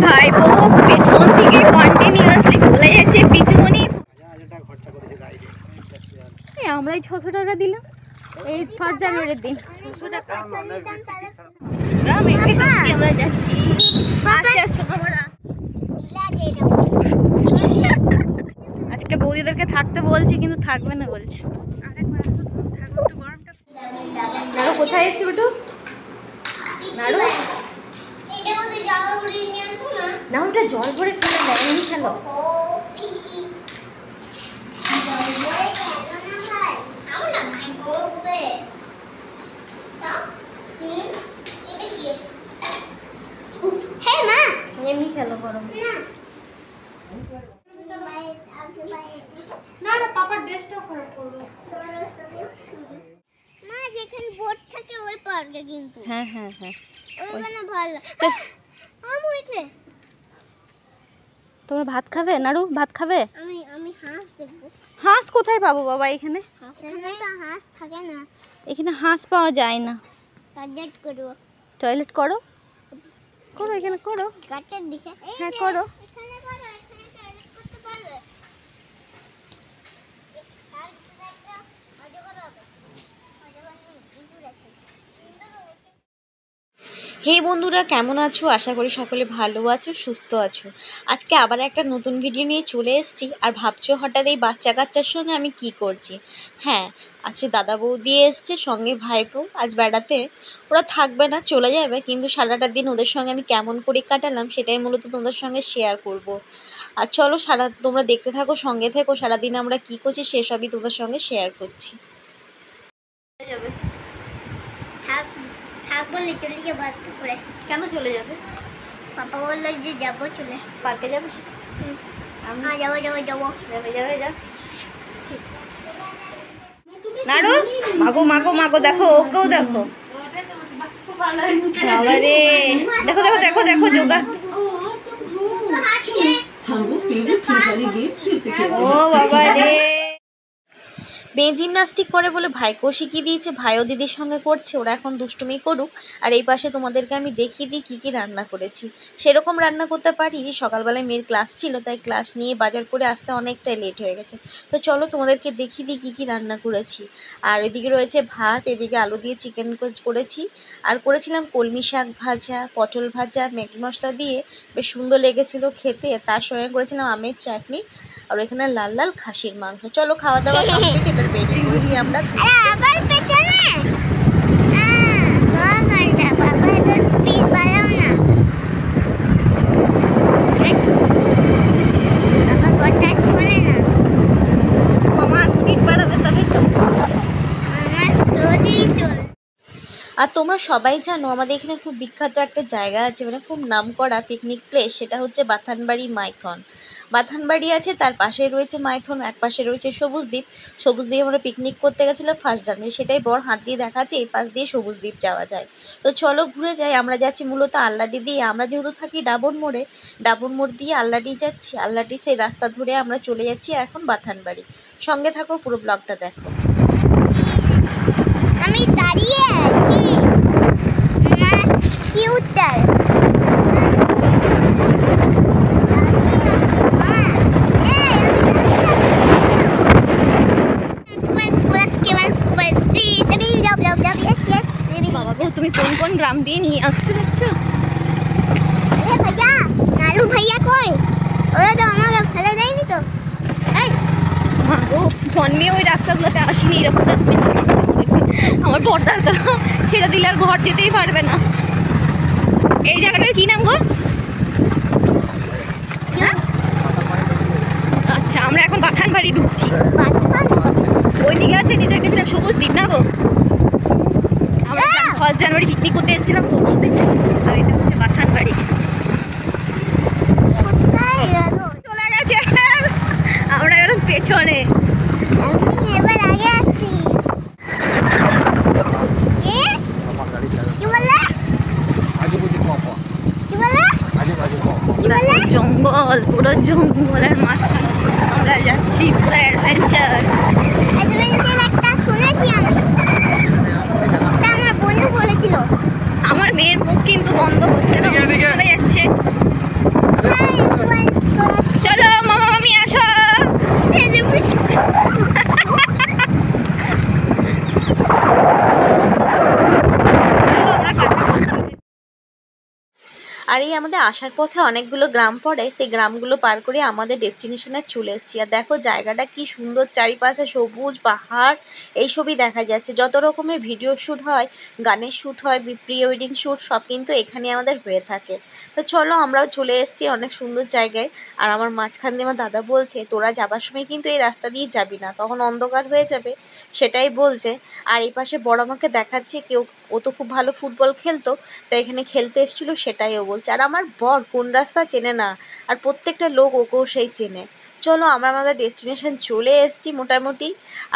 ভাইপো পেছন থেকে কন্টিনিউয়াসলি বলে যাচ্ছে পিছুমনি আমরাই 600 টাকা দিলাম এই 1 জানুয়ারির দিন। 600 টাকা আমরা যাচ্ছি আস্তে আস্তে। আজকে বৌদিদেরকে থাকতে বলছি কিন্তু থাকবে না বলছে। নাড়ু কোথায় এসছি বেটু? নাড়ু না ওটা জল ভরে খেলে এমনি খেলো। এমনি খেলো গরম না না পাপার ড্রেসটাও খারাপ করবে মা যেখানে বোট থাকে ওই পার্কে কিন্তু হ্যাঁ হ্যাঁ হ্যাঁ ওইখানে ভালো আম হইছে। তোমরা ভাত খাবে? নাড়ু ভাত খাবে? আমি আমি হাঁস দেখব। হাঁস কোথায় পাবো বাবা? এখানে এখানে তো হাঁস থাকে না। এখানে হাঁস পাওয়া যায় না। টয়লেট করব। টয়লেট করো করো এখানে করো গাছের দিকে। হ্যাঁ করো এখানে করো এখানে টয়লেট করতে পারবে। হে বন্ধুরা, কেমন আছো? আশা করি সকলে ভালো আছো, সুস্থ আছো। আজকে আবার একটা নতুন ভিডিও নিয়ে চলে এসেছি। আর ভাবছো হঠাৎ এই বাচ্চা কাচ্চার সঙ্গে আমি কি করছি। হ্যাঁ, আজকে দাদা বৌদি এসছে, সঙ্গে ভাইপো আজ বেড়াতে। ওরা থাকবে না, চলে যাবে, কিন্তু সারাটা দিন ওদের সঙ্গে আমি কেমন করে কাটালাম সেটাই মূলত তোমাদের সঙ্গে শেয়ার করব। আর চলো তোমরা দেখতে থাকো, সঙ্গে থেকো। সারাদিন আমরা কি করছি সেসবই তোমাদের সঙ্গে শেয়ার করছি। থাক বললে চলে যাবো করে। কেন চলে যাবে? পাপা বললো যে যাবো, চলে পার্কে যাবে? হ্যাঁ যাবো যাবো যাবো যাবে যাবে যা। ঠিক আছে নাড়ু মাগো মাগো মাগো, দেখো ওকেও দেখো। বাবারে দেখো দেখো দেখো দেখো যোগা। ও বাবারে মেয়ে জিমনাস্টিক করে বলে ভাইকেও শিখিয়ে দিয়েছে, ভাইও দিদির সঙ্গে করছে। ওরা এখন দুষ্টুমি করুক। আর এই পাশে তোমাদেরকে আমি দেখিয়ে দিই কী কী রান্না করেছি। সেরকম রান্না করতে পারি, সকালবেলায় মেয়ের ক্লাস ছিল, তাই ক্লাস নিয়ে বাজার করে আসতে অনেকটাই লেট হয়ে গেছে। তো চলো তোমাদেরকে দেখিয়ে দিই কী কী রান্না করেছি। আর ওইদিকে রয়েছে ভাত, এদিকে আলু দিয়ে চিকেন করেছি, আর করেছিলাম কলমি শাক ভাজা, পটল ভাজা, ম্যাগি মশলা দিয়ে বেশ সুন্দর লেগেছিলো খেতে। তার সঙ্গে করেছিলাম আমের চাটনি, আর এখানে লাল লাল খাসির মাংস। চলো খাওয়া দাওয়া কমপ্লিট, এবার বেরিয়ে পড়ছি আমরা। আবার পেছনে বাবা তো স্পিড বাড়াও না। বাবা কথা শোনে না। মামা স্পিড বাড়াবে তবে তো। আমার স্লোলি চল। আর তোমরা সবাই জানো আমাদের এখানে খুব বিখ্যাত একটা জায়গা আছে, মানে খুব নামকরা পিকনিক প্লেস, সেটা হচ্ছে বাথানবাড়ি মাইথন। বাথানবাড়ি আছে, তার পাশে রয়েছে মাইথন, এক পাশে রয়েছে সবুজদ্বীপ। সবুজদ্বীপ আমরা পিকনিক করতে গেছিলাম 1 জানুয়ারি, সেটাই বড় হাত দিয়ে দেখাচ্ছে এই পাশ দিয়ে সবুজদ্বীপ যাওয়া যায়। তো চলো ঘুরে যাই। আমরা যাচ্ছি মূলত আল্লাডি দিয়ে, আমরা যেহেতু থাকি ডাবর মোড়ে, ডাবর মোড় দিয়ে আল্লাডি যাচ্ছি। আল্লাডি সেই রাস্তা ধরে আমরা চলে যাচ্ছি এখন বাথানবাড়ি। সঙ্গে থাকো, পুরো ব্লগটা দেখো। আমি দাঁড়িয়ে আছি আমার কিউটার। বাবা গো, তুমি কোন কোন গ্রাম দিয়ে নিয়ে আসছো দেখছো? ভাইয়া নালু ভাইয়া কই? ওরা তো আমাকে ফেলে দেয়নি তো। এই মা গো, জন্মে ওই রাস্তাগুলোতে আসিনি, এরকম রাস্তায় নিয়ে যাচ্ছে আমার পর্দার তো ছেড়ে দিলে আর ঘর যেতেই পারবে না। এই জায়গাটার কি নাম গো? হ্যাঁ আচ্ছা, আমরা এখন বাথানবাড়ি ঢুকছি। ওই দিকে আছে যেটা গেছিলাম সবুজদ্বীপ না গো? আমরা 1 জানুয়ারি পিকনিক করতে এসেছিলাম সবুজদ্বীপ, আর এটা হচ্ছে বাথানবাড়ি। চলে গেছে, আমরা এখন পেছনে। আমি এবার আগে আসছি। জঙ্গল, পুরো জঙ্গলের মাঝখানে আমরা যাচ্ছি, পুরো অ্যাডভেঞ্চার। একটা শুনেছি আমি, আমার বন্ধু বলেছিল। আমার মেয়ের মুখ কিন্তু বন্ধ হচ্ছে না, চলে যাচ্ছে। আর এই আমাদের আসার পথে অনেকগুলো গ্রাম পড়ে, সেই গ্রামগুলো পার করে আমাদের ডেস্টিনেশনে চলে এসেছি। আর দেখো জায়গাটা কি সুন্দর, চারিপাশে সবুজ পাহাড় এইসবই দেখা যাচ্ছে। যত রকমের ভিডিও শ্যুট হয়, গানের শ্যুট হয়, প্রি ওয়েডিং শ্যুট সব কিন্তু এখানে আমাদের হয়ে থাকে। তো চলো আমরাও চলে এসেছি অনেক সুন্দর জায়গায়। আর আমার মাঝখান দিয়ে আমার দাদা বলছে তোরা যাবার সময় কিন্তু এই রাস্তা দিয়ে যাবি না, তখন অন্ধকার হয়ে যাবে, সেটাই বলছে। আর এই পাশে বড় আমাকে দেখাচ্ছে কেউ, ও তো খুব ভালো ফুটবল খেলতো, তাই এখানে খেলতে এসেছিলো সেটাই ও বলছে। আর আমার বর কোন রাস্তা চেনে না, আর প্রত্যেকটা লোক ওকেও সেই চেনে। চলো আমরা আমাদের ডেস্টিনেশন চলে এসেছি মোটামুটি।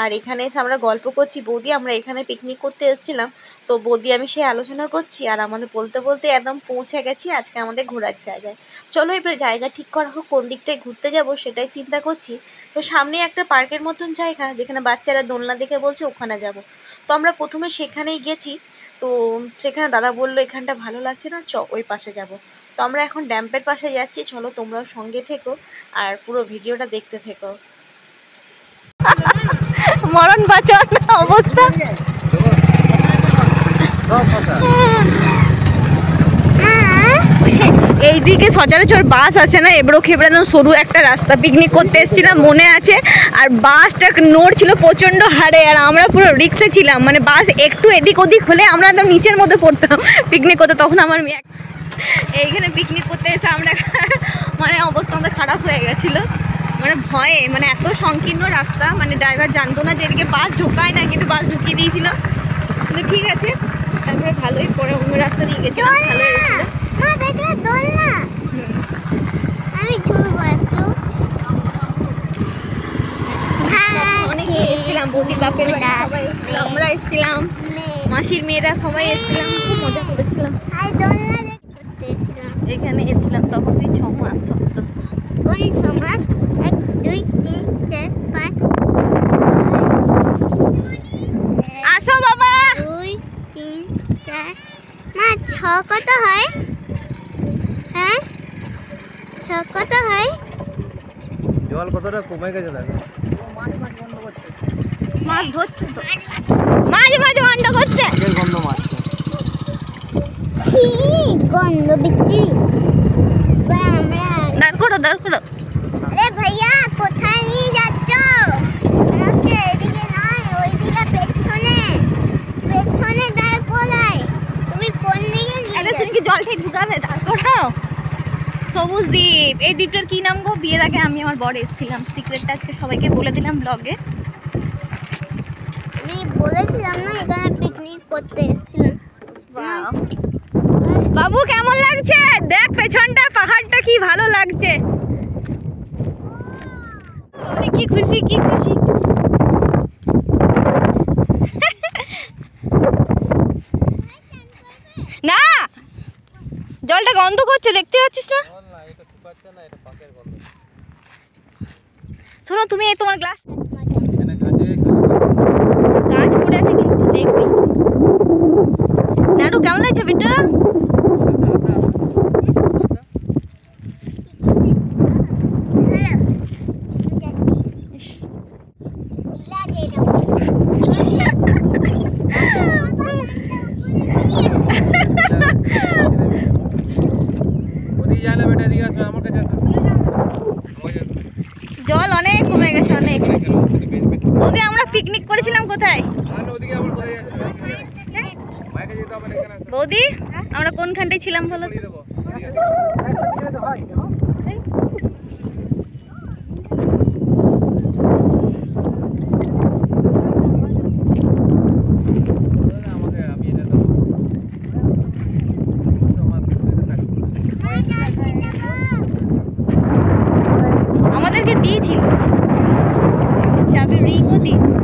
আর এখানে এসে আমরা গল্প করছি, বৌদি আমরা এখানে পিকনিক করতে এসেছিলাম, তো বৌদি আমি সেই আলোচনা করছি। আর আমাদের বলতে বলতে একদম পৌঁছে গেছি আজকে আমাদের ঘোরার জায়গায়। চলো এবার জায়গা ঠিক করা হোক, কোন দিকটায় ঘুরতে যাব সেটাই চিন্তা করছি। তো সামনে একটা পার্কের মতন জায়গা যেখানে বাচ্চারা দোলনা দেখে বলছে ওখানে যাব। তো আমরা প্রথমে সেখানেই গেছি। তো সেখানে দাদা বললো এখানটা ভালো লাগছে না, ওই পাশে যাব। তো আমরা এখন ড্যাম্পের পাশে যাচ্ছি, চলো তোমরাও সঙ্গে থেকো আর পুরো ভিডিওটা দেখতে থেকো। মরণ বাঁচন অবস্থা। এইদিকে সচরাচর বাস আছে না, এবড়ো খেবড়ে সরু একটা রাস্তা, পিকনিক করতে এসেছিলাম মনে আছে। আর বাসটা নড়ছিল প্রচণ্ড হারে, আর আমরা পুরো রিক্সে ছিলাম, মানে বাস একটু এদিক ওদিক হলে আমরা একদম নিচের মধ্যে পড়তাম পিকনিক করতে। তখন আমার মেয়ে এইখানে পিকনিক করতে এসে আমরা মানে অবস্থা আমাদের খারাপ হয়ে গেছিলো, মানে ভয়ে, মানে এত সংকীর্ণ রাস্তা, মানে ড্রাইভার জানতো না যে এদিকে বাস ঢোকায় না, কিন্তু বাস ঢুকিয়ে দিয়েছিল। কিন্তু ঠিক আছে, তারপরে ভালোই, পরে অন্য রাস্তা দিয়ে গেছিলাম, ভালো হয়েছিল। আমি ঝুলবো একটু। অনেক এসেছিলাম, বৌদির বাপের বাড়ি সবাই এসেছিলাম, আমরা এসেছিলাম, মাসির মেয়েরা সবাই এসেছিলাম, খুব মজা করেছিলাম। এখানে এসেছিলাম তখন তুই 6 মাস সপ্তাহ। কোন 6 মাস? 1 2 3 4 5। আসো বাবা। 2 3 4 মা 6 কত হয়? হ্যাঁ 6 কত হয়? জল কতটা কমে গেছে দেখো, মাছ ধরছে তো, মাঝে মাঝে অন্ড করছে, গন্ধ মাছ গন্ধ বিক্রি। আমরা দাঁড় করো দাঁড় করো। আরে ভাইয়া কোথায় নিয়ে যাচ্ছ? আমাকে এদিকে নয়, ওইদিকে পেছনে, পেছনে দাঁড় করাই। তুমি কোন দিকে নিয়ে আরে তুমি কি জল ঠিক ঢুকাবে? দাঁড় করাও। সবুজ দ্বীপ, এই দ্বীপটার কি নাম গো? বিয়ের আগে আমি আমার বর এসেছিলাম, সিক্রেটটা আজকে সবাইকে বলে দিলাম ব্লগে। আমি বলেছিলাম না এখানে পিকনিক করতে এসেছিলাম। বাবু কেমন লাগছে? দেখ পেছনটা, পাহাড়টা কি ভালো লাগছে, কি খুশি কি খুশি। না জলটা গন্ধ করছে, দেখতে পাচ্ছিস না? শোনো তুমি এই তোমার গ্লাস, গাছ পড়ে আছে কিন্তু দেখবি। নাড়ু কেমন লাগছে বেটা? জল অনেক কমে গেছে, অনেক। বৌদি আমরা পিকনিক করেছিলাম কোথায়? বৌদি আমরা কোনখানটায় ছিলাম বলো তো? আমাদেরকে দিয়েছিল চাবি, রিংও দিয়েছিল।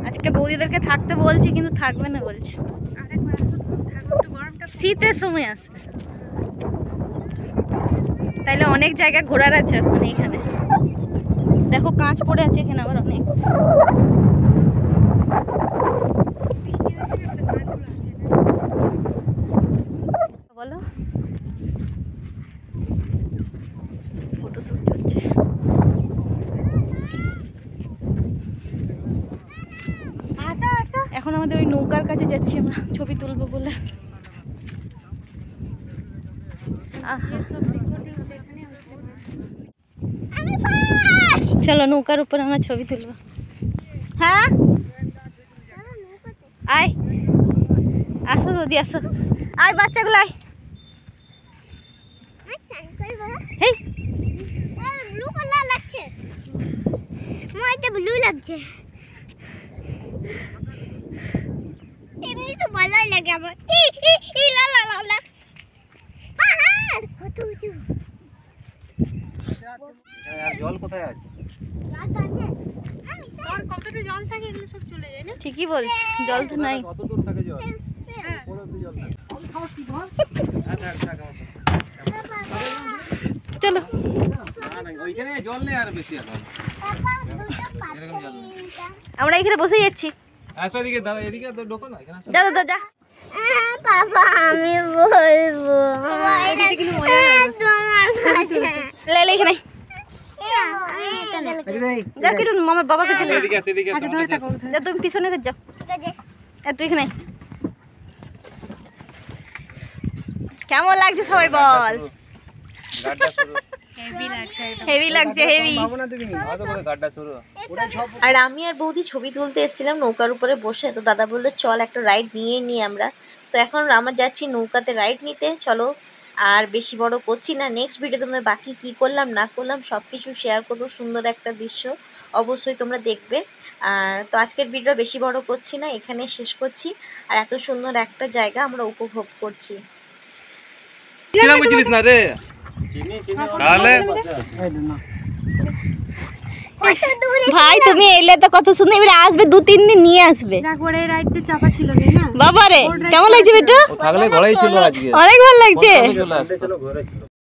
আজকে বৌদিদেরকে থাকতে বলছি কিন্তু থাকবে না বলছে, শীতের সময় আসবে। তাইলে অনেক জায়গা ঘোরার আছে এখন এখানে। দেখো কাঁচ পড়ে আছে এখানে আবার অনেক। বলো ফটোশুট চলছে। এখন আমাদের ওই নৌকার কাছে কাছে যাচ্ছি আমরা ছবি তুলবো বলে। চলো নৌকার উপর আমরা ছবি তুলবো। হ্যাঁ আয়, আসো দিদি আসো, আয় বাচ্চাগুলো আয়। হেই ব্লু কালার লাগছে, মইতে ব্লু লাগছে, এমনি তো ভালোই লাগে আমার। ই লা লা লা লা, পাহাড় কত উঁচু। জল কোথায় আছে? ঠিকই বলছি, জল তো নাই। কত দূর থাকে জল? উপর অব্দি জল থাকে। চলো ওইখানে জল নেই আর বেশি এখন। আমরা এখানে বসে যাচ্ছি। আসো এদিকে দাও, এদিকে তো ঢোকো না, এখানে আসো। যা যা যা। পাপা আমি বলবো তোমার কাছে। লে লে এখানে আমি এখানে যা, কিছু মামার বাবার কাছে চলে এদিকে আসো, এদিকে আসো। যা, তুমি পিছনে যাও। তুই এখানে কেমন লাগছে সবাই বল? গাড্ডা শুরু। হেভি লাগছে, হেভি। হয়তো বলে গাড্ডা শুরু। আর আমি আর বৌদি ছবি তুলতে এসেছিলাম নৌকার উপরে বসে, তো দাদা বললো চল একটা রাইড নিয়ে নিই আমরা। তো এখন আমরা যাচ্ছি নৌকাতে রাইড নিতে। চলো আর বেশি বড় করছি না, নেক্সট ভিডিও তোমরা বাকি কি করলাম না করলাম সব কিছু শেয়ার করবো। সুন্দর একটা দৃশ্য অবশ্যই তোমরা দেখবে। আর তো আজকের ভিডিও বেশি বড় করছি না, এখানে শেষ করছি। আর এত সুন্দর একটা জায়গা আমরা উপভোগ করছি। কিরা বুঝিস না রে? তাহলে ভাই তুমি এলে তো কত সুন্দর, এবারে আসবে 2-3 দিন নিয়ে আসবে। বাবা রে কেমন লাগছে বেটু? ও থাকলে ঘরেই ছিল আজকে। অনেক ভালো লাগছে। চলো ঘরে ছিল।